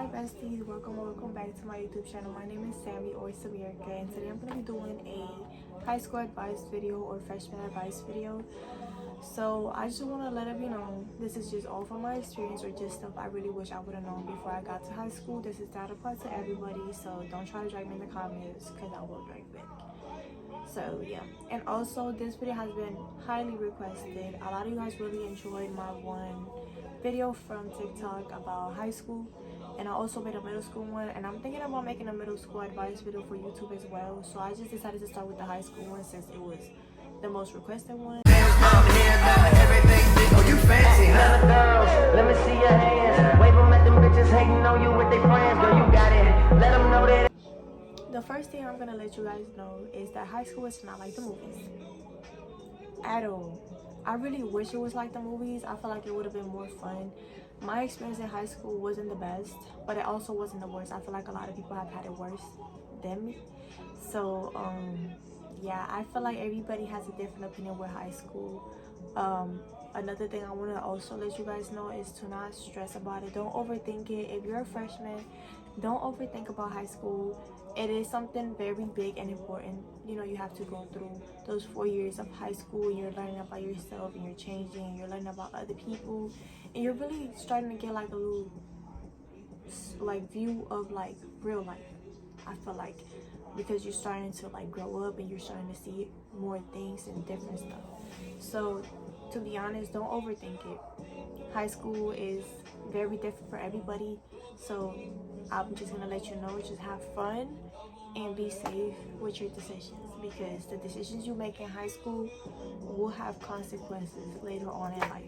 besties, welcome back to my YouTube channel. My name is Sammy or Samirka, and today I'm going to be doing a high school advice video or freshman advice video. So I just want to let it be known, this is just all from my experience or just stuff I really wish I would have known before I got to high school. This is not applied to everybody, so don't try to drag me in the comments because I will drag back. So yeah, and also this video has been highly requested. A lot of you guys really enjoyed my one video from TikTok about high school, and I also made a middle school one, and I'm thinking about making a middle school advice video for YouTube as well. So I just decided to start with the high school one since it was the most requested one. Let me see your hands. Wave them at them bitches hating on you with their friends. Girl, you got it. Let them know that. The first thing I'm gonna let you guys know is that high school is not like the movies at all. I really wish it was like the movies. I feel like it would have been more fun. My experience in high school wasn't the best, but it also wasn't the worst. I feel like a lot of people have had it worse than me. So yeah, I feel like everybody has a different opinion with high school. Another thing I want to also let you guys know is to not stress about it. Don't overthink it. If you're a freshman, don't overthink about high school. It is something very big and important. You know, you have to go through those 4 years of high school. You're learning about yourself, and you're changing, and you're learning about other people, and you're really starting to get like a little like view of like real life. I feel like, because you're starting to like grow up and you're starting to see more things and different stuff. So to be honest, don't overthink it. High school is very different for everybody, so I'm just gonna let you know, just have fun and be safe with your decisions, because the decisions you make in high school will have consequences later on in life.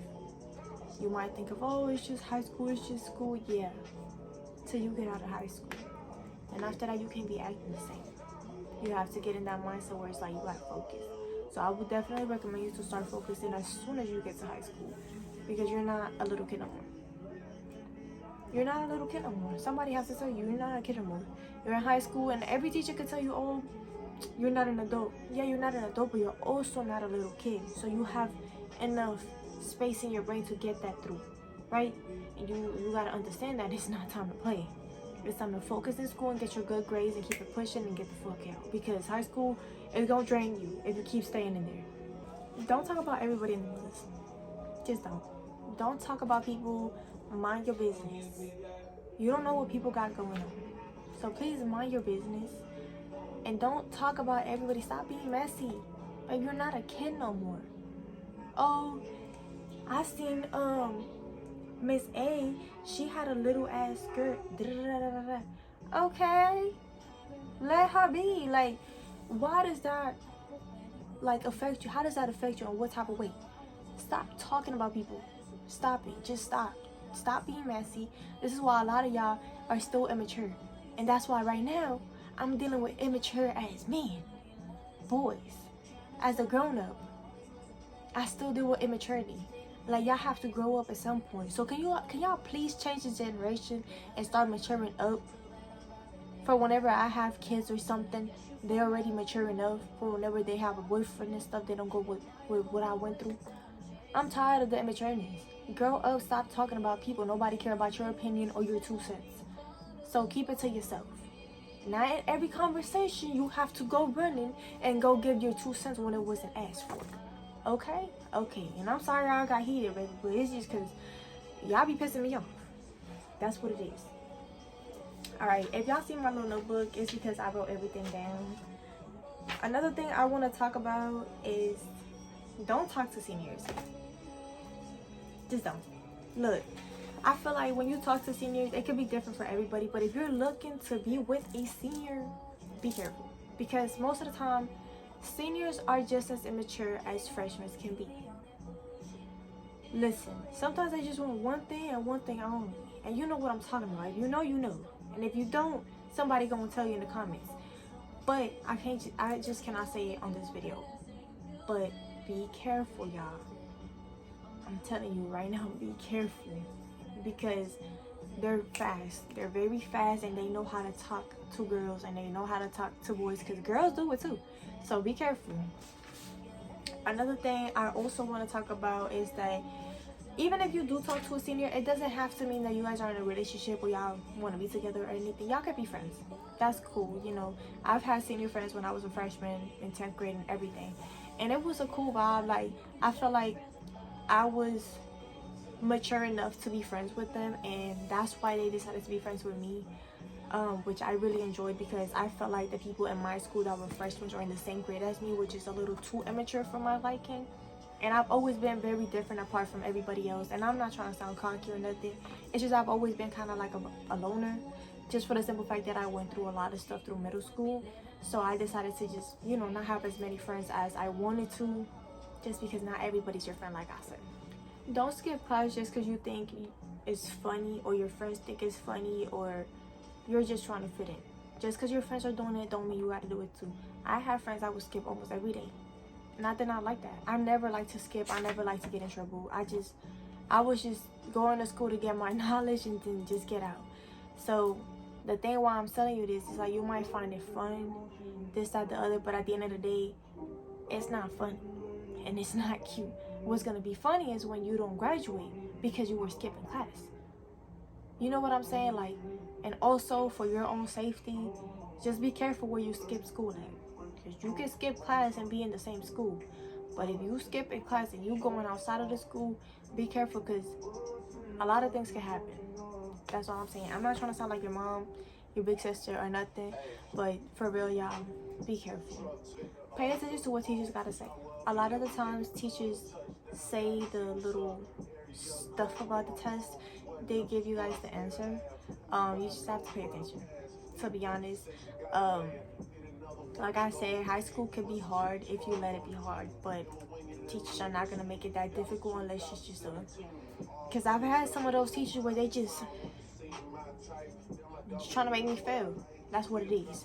You might think of, oh, it's just high school, it's just school. Yeah, till you get out of high school, and after that you can't be acting the same. You have to get in that mindset where it's like you gotta focus. So I would definitely recommend you to start focusing as soon as you get to high school, because you're not a little kid no more. You're not a little kid no more. Somebody has to tell you, you're not a kid no more. You're in high school, and every teacher can tell you, oh, you're not an adult. Yeah, you're not an adult, but you're also not a little kid. So you have enough space in your brain to get that through, right? And you gotta understand that it's not time to play. It's time to focus in school and get your good grades and keep it pushing and get the fuck out. Because high school is gonna drain you if you keep staying in there. Don't talk about everybody in the news. Just don't. Don't talk about people. Mind your business. You don't know what people got going on. So please mind your business. And don't talk about everybody. Stop being messy. Like, you're not a kid no more. Oh, I seen Miss A, she had a little ass skirt. Okay, let her be. Like, why does that like affect you? How does that affect you, and what type of way? Stop talking about people. Stop it. Just stop. Stop being messy. This is why a lot of y'all are still immature, and that's why right now I'm dealing with immature as men, boys. As a grown-up, I still deal with immaturity. Like, y'all have to grow up at some point. So can y'all please change the generation and start maturing up? For whenever I have kids or something, they're already mature enough. For whenever they have a boyfriend and stuff, they don't go with what I went through. I'm tired of the immatureness. Grow up, stop talking about people. Nobody care about your opinion or your 2 cents. So keep it to yourself. Not in every conversation you have to go running and go give your 2 cents when it wasn't asked for. Okay? Okay. And I'm sorry I got heated, baby, but it's just because y'all be pissing me off. That's what it is. Alright, if y'all see my little notebook, it's because I wrote everything down. Another thing I want to talk about is don't talk to seniors. Just don't. Look, I feel like when you talk to seniors, it can be different for everybody, but if you're looking to be with a senior, be careful, because most of the time seniors are just as immature as freshmen can be. Listen, sometimes they just want one thing and one thing only, and you know what I'm talking about. If you know, you know, and if you don't, somebody gonna tell you in the comments. But I just cannot say it on this video. But be careful, y'all. I'm telling you right now, be careful, because they're fast. They're very fast, and they know how to talk to girls, and they know how to talk to boys, because girls do it too. So be careful. Another thing I also want to talk about is that even if you do talk to a senior, it doesn't have to mean that you guys are in a relationship or y'all want to be together or anything. Y'all could be friends. That's cool, you know. I've had senior friends when I was a freshman in 10th grade and everything, and it was a cool vibe. Like, I felt like I was mature enough to be friends with them, and that's why they decided to be friends with me, which I really enjoyed, because I felt like the people in my school that were freshmen or in the same grade as me, which is a little too immature for my liking. And I've always been very different apart from everybody else, and I'm not trying to sound cocky or nothing. It's just I've always been kind of like a loner, just for the simple fact that I went through a lot of stuff through middle school. So I decided to just, you know, not have as many friends as I wanted to, just because not everybody's your friend, like I said. Don't skip class just because you think it's funny, or your friends think it's funny, or you're just trying to fit in. Just because your friends are doing it don't mean you got to do it too. I have friends I would skip almost every day. Not that I like that. I never like to skip. I never like to get in trouble. I was just going to school to get my knowledge and then just get out. So the thing why I'm telling you this is, like, you might find it fun, this, that, the other, but at the end of the day, it's not fun and it's not cute. What's gonna be funny is when you don't graduate because you were skipping class. You know what I'm saying? Like, and also for your own safety, just be careful where you skip school at. Because you can skip class and be in the same school. But if you skip in class and you going outside of the school, be careful, because a lot of things can happen. That's all I'm saying. I'm not trying to sound like your mom, your big sister, or nothing. But for real, y'all, be careful. Pay attention to what teachers gotta say. A lot of the times, teachers say the little stuff about the test. They give you guys the answer. You just have to pay attention. To be honest, like I said, high school can be hard if you let it be hard, but teachers are not gonna make it that difficult unless it's just because I've had some of those teachers where they just trying to make me fail. That's what it is.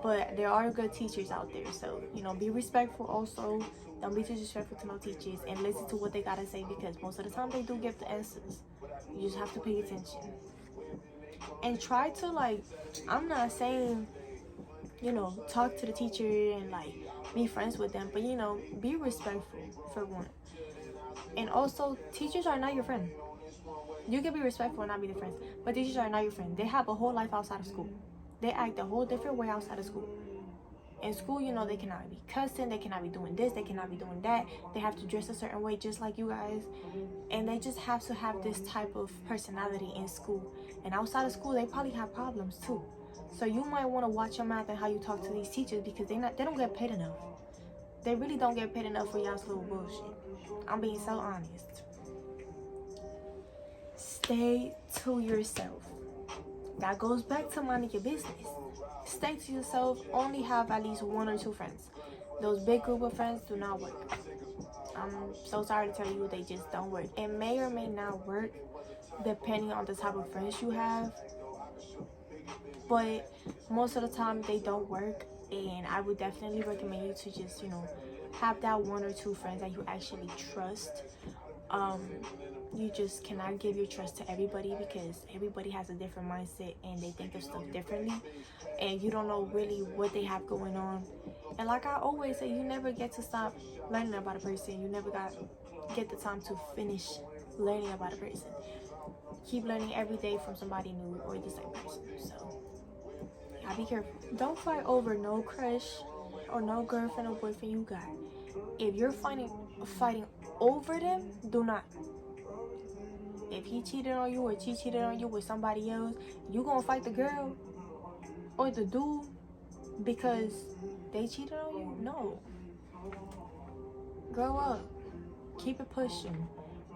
But there are good teachers out there, so, you know, be respectful also. Don't be disrespectful to no teachers, and listen to what they gotta say, because most of the time they do give the answers. You just have to pay attention. And try to, like, I'm not saying, you know, talk to the teacher and, like, be friends with them, but, you know, be respectful, for one. And also, teachers are not your friend. You can be respectful and not be the friends, but teachers are not your friend. They have a whole life outside of school. They act a whole different way outside of school. In school, you know, they cannot be cussing, they cannot be doing this, they cannot be doing that. They have to dress a certain way just like you guys. And they just have to have this type of personality in school. And outside of school, they probably have problems too. So you might want to watch your mouth and how you talk to these teachers, because they don't get paid enough. They really don't get paid enough for y'all's little bullshit. I'm being so honest. Stay to yourself. That goes back to minding your business. Stay to yourself. Only have at least 1 or 2 friends. Those big group of friends do not work. I'm so sorry to tell you, they just don't work. It may or may not work depending on the type of friends you have, but most of the time they don't work. And I would definitely recommend you to just, you know, have that 1 or 2 friends that you actually trust. You just cannot give your trust to everybody, because everybody has a different mindset and they think of stuff differently, and you don't know really what they have going on. And like I always say, you never get to stop learning about a person. You never get the time to finish learning about a person. Keep learning every day from somebody new or the same person. So gotta be careful. Don't fight over no crush or no girlfriend or boyfriend you got. If you're fighting over them, do not. If he cheated on you or she cheated on you with somebody else, you gonna fight the girl or the dude because they cheated on you? No. Grow up. Keep it pushing.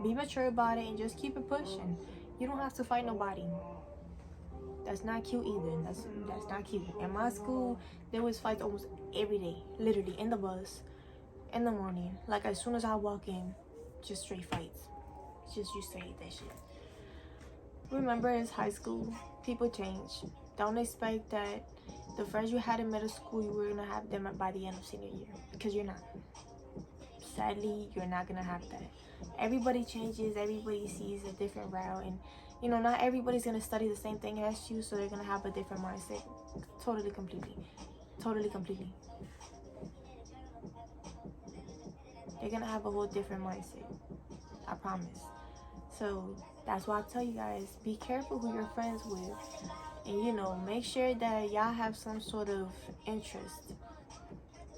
Be mature about it and just keep it pushing. You don't have to fight nobody. That's not cute either. That's not cute. In my school, there was fights almost every day. Literally, in the bus, in the morning. Like, as soon as I walk in, just straight fights. Just used to hate that shit. Remember, it's high school. People change. Don't expect that the friends you had in middle school, you were gonna have them by the end of senior year, because you're not. Sadly, you're not gonna have that. Everybody changes. Everybody sees a different route, and you know, not everybody's gonna study the same thing as you, so they're gonna have a different mindset. Totally, completely. They're gonna have a whole different mindset. I promise. So that's why I tell you guys, be careful who you're friends with, and you know, make sure that y'all have some sort of interest,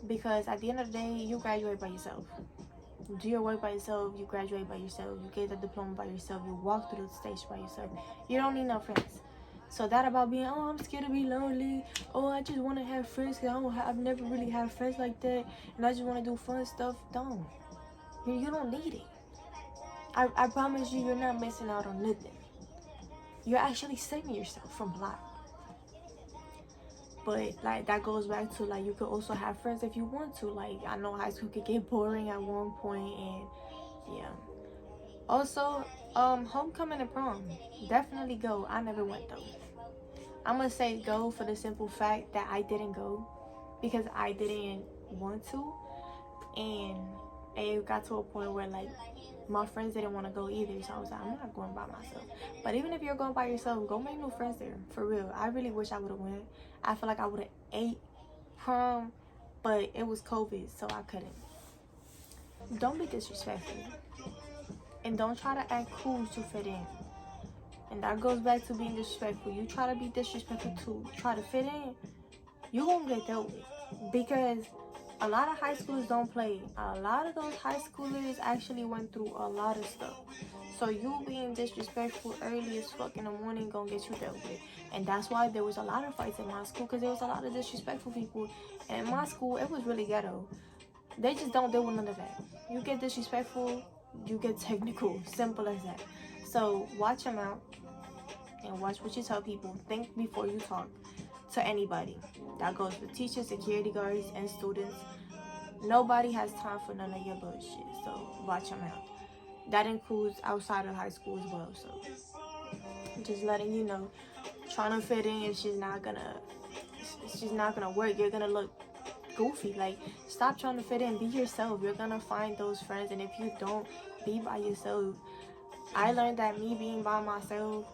because at the end of the day, you graduate by yourself. You do your work by yourself, you graduate by yourself, you get the diploma by yourself, you walk through the stage by yourself. You don't need no friends. So that about being, oh, I'm scared to be lonely, oh, I just want to have friends because I've never really had friends like that, and I just want to do fun stuff. Don't. You don't need it. I promise you, you're not missing out on nothing. You're actually saving yourself from a lot. But like, that goes back to, like, you could also have friends if you want to. Like, I know high school could get boring at one point, and yeah. Also, homecoming and prom, definitely go. I never went though. I'm gonna say go for the simple fact that I didn't go because I didn't want to, and it got to a point where, like, my friends didn't want to go either, so I was like, I'm not going by myself. But even if you're going by yourself, go make new friends there, for real. I really wish I would have went. I feel like I would have ate prom, but it was COVID, so I couldn't. Don't be disrespectful, and don't try to act cool to fit in. And that goes back to being disrespectful. You try to be disrespectful to try to fit in, you won't get dealt with, because a lot of high schoolers don't play. A lot of those high schoolers actually went through a lot of stuff. So you being disrespectful early as fuck in the morning gonna get you dealt with. And that's why there was a lot of fights in my school, because there was a lot of disrespectful people. And in my school, it was really ghetto. They just don't deal with none of that. You get disrespectful, you get technical. Simple as that. So watch them out and watch what you tell people. Think before you talk to anybody. That goes for teachers, security guards, and students. Nobody has time for none of your bullshit, so watch them out. That includes outside of high school as well. So just letting you know, trying to fit in is just not gonna work. You're gonna look goofy. Like, stop trying to fit in. Be yourself. You're gonna find those friends, and if you don't, be by yourself. I learned that me being by myself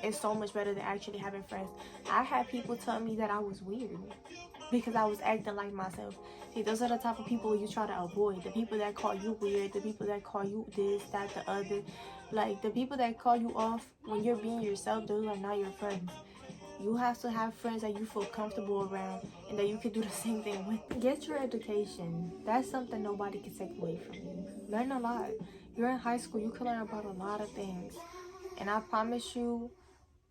is so much better than actually having friends. I had people tell me that I was weird because I was acting like myself. See, those are the type of people you try to avoid. The people that call you weird, the people that call you this, that, the other. Like, the people that call you off when you're being yourself, those are not your friends. You have to have friends that you feel comfortable around and that you can do the same thing with. Get your education. That's something nobody can take away from you. Learn a lot. You're in high school, you can learn about a lot of things. And I promise you,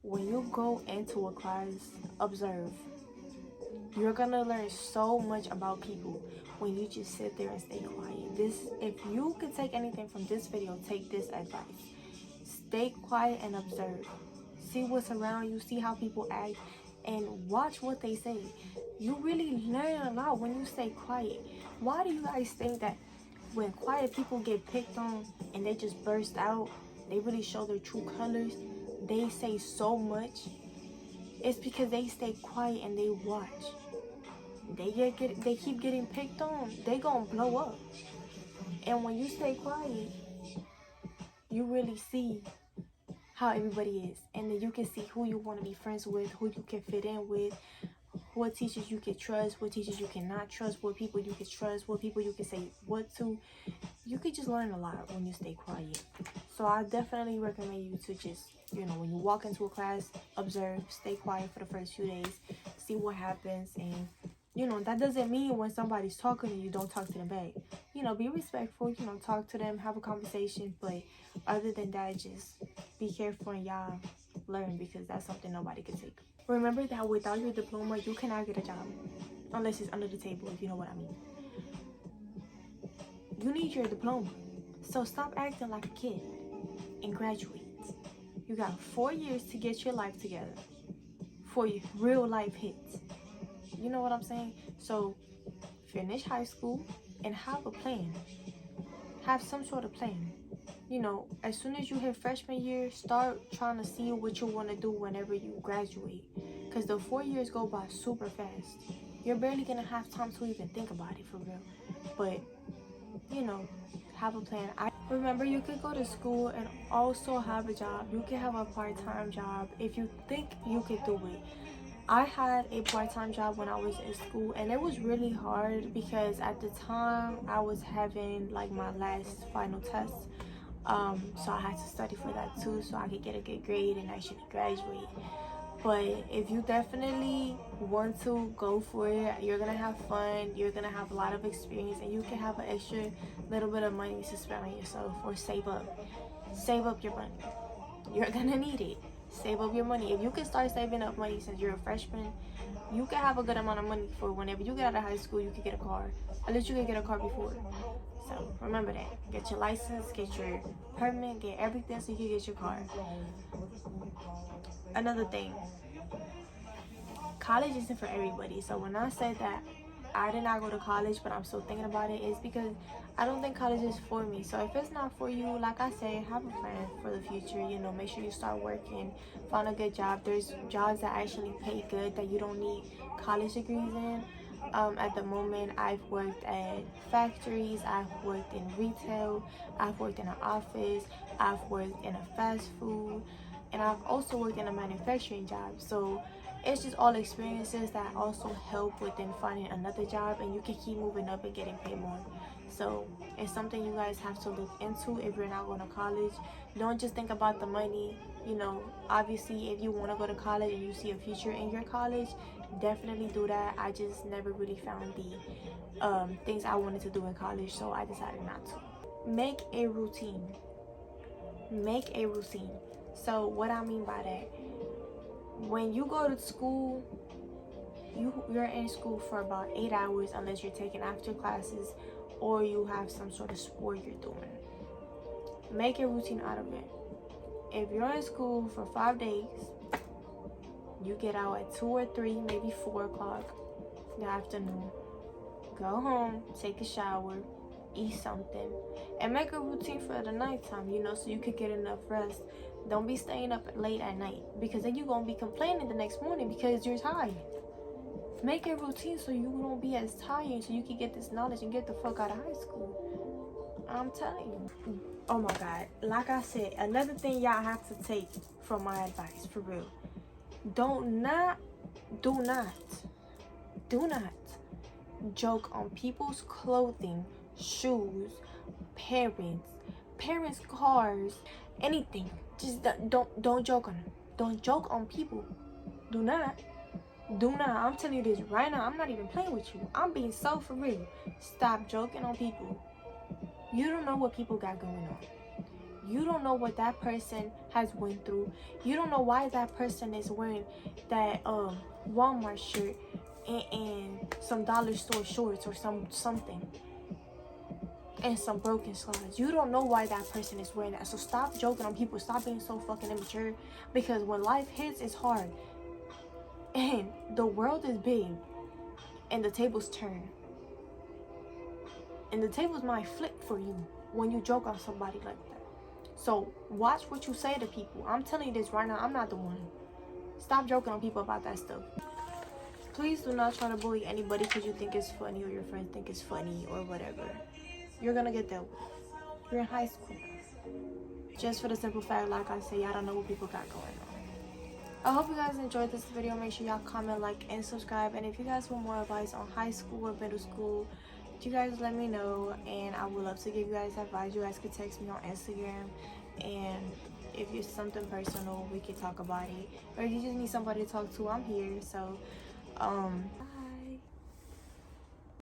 when you go into a class, observe. You're gonna learn so much about people when you just sit there and stay quiet. If you could take anything from this video, take this advice. Stay quiet and observe. See what's around you, see how people act, and watch what they say. You really learn a lot when you stay quiet. Why do you guys think that when quiet people get picked on and they just burst out, they really show their true colors, they say so much? It's because they stay quiet and they watch. They keep getting picked on, they gonna blow up. And when you stay quiet, you really see how everybody is, and then you can see who you want to be friends with, who you can fit in with, what teachers you can trust, what teachers you cannot trust, what people you can trust, what people you can say what to. You could just learn a lot when you stay quiet. So I definitely recommend you to just, when you walk into a class, observe, stay quiet for the first few days, see what happens. And that doesn't mean when somebody's talking to you, don't talk to them back. Be respectful, talk to them, have a conversation. But other than that, just be careful and y'all learn, because that's something nobody can take. Remember that without your diploma, you cannot get a job unless it's under the table, if you know what I mean. You need your diploma. So stop acting like a kid and graduate. You got 4 years to get your life together for your real life hits. You know what I'm saying? So finish high school and have a plan. Have some sort of plan. As soon as you hit freshman year, start trying to see what you want to do whenever you graduate. Because the 4 years go by super fast. You're barely going to have time to even think about it, for real. But, have a plan. Remember, you could go to school and also have a job. You can have a part-time job if you think you could do it. I had a part-time job when I was in school, and it was really hard because at the time I was having like my last final test. So I had to study for that too, so I could get a good grade and actually graduate. But if you definitely want to go for it, you're gonna have fun, you're gonna have a lot of experience, and you can have an extra little bit of money to spend on yourself or save up. Save up your money. You're gonna need it. Save up your money. If you can start saving up money since you're a freshman, you can have a good amount of money for whenever you get out of high school, you can get a car. At least you can get a car before. So remember that. Get your license, get your permit, get everything so you can get your car. Another thing, college isn't for everybody. So when I say that I did not go to college but I'm still thinking about it, is because I don't think college is for me. So if it's not for you, like I said, have a plan for the future. You know, make sure you start working, find a good job. There's jobs that actually pay good that you don't need college degrees in. At the moment, I've worked at factories, I've worked in retail, I've worked in an office, I've worked in a fast food, and I've also worked in a manufacturing job. So it's just all experiences that also help within finding another job, and you can keep moving up and getting paid more. So it's something you guys have to look into if you're not going to college. Don't just think about the money. You know, obviously if you want to go to college and you see a future in your college, definitely do that. I just never really found the things I wanted to do in college, so I decided not to. Make a routine. Make a routine. So what I mean by that, when you go to school, you're in school for about 8 hours unless you're taking after classes or you have some sort of sport you're doing. Make a routine out of it. If you're in school for 5 days, you get out at 2 or 3, maybe 4 o'clock in the afternoon. Go home, take a shower, eat something, and make a routine for the nighttime, you know, so you could get enough rest. Don't be staying up late at night, because then you're going to be complaining the next morning because you're tired. Make a routine so you don't be as tired, so you can get this knowledge and get the fuck out of high school. I'm telling you. Oh my God. Like I said, another thing y'all have to take from my advice, for real. Do not joke on people's clothing, shoes, parents' cars, anything. Just don't joke on them. Don't joke on people. Do not. I'm telling you this right now. I'm not even playing with you. I'm being so for real. Stop joking on people. You don't know what people got going on. You don't know what that person has went through. You don't know why that person is wearing that Walmart shirt and some dollar store shorts or something and some broken slides. You don't know why that person is wearing that. So stop joking on people. Stop being so fucking immature, because when life hits, it's hard. And the world is big, and the tables turn. And the tables might flip for you when you joke on somebody like that. So watch what you say to people. I'm telling you this right now. I'm not the one. Stop joking on people about that stuff. Please do not try to bully anybody because you think it's funny or your friends think it's funny or whatever. You're gonna get dealt with. You're in high school. Just for the simple fact, like I say, I don't know what people got going on. I hope you guys enjoyed this video. Make sure y'all comment, like, and subscribe. And if you guys want more advice on high school or middle school, you guys let me know, and I would love to give you guys advice. You guys could text me on Instagram, and if it's something personal, we can talk about it. Or if you just need somebody to talk to, I'm here. So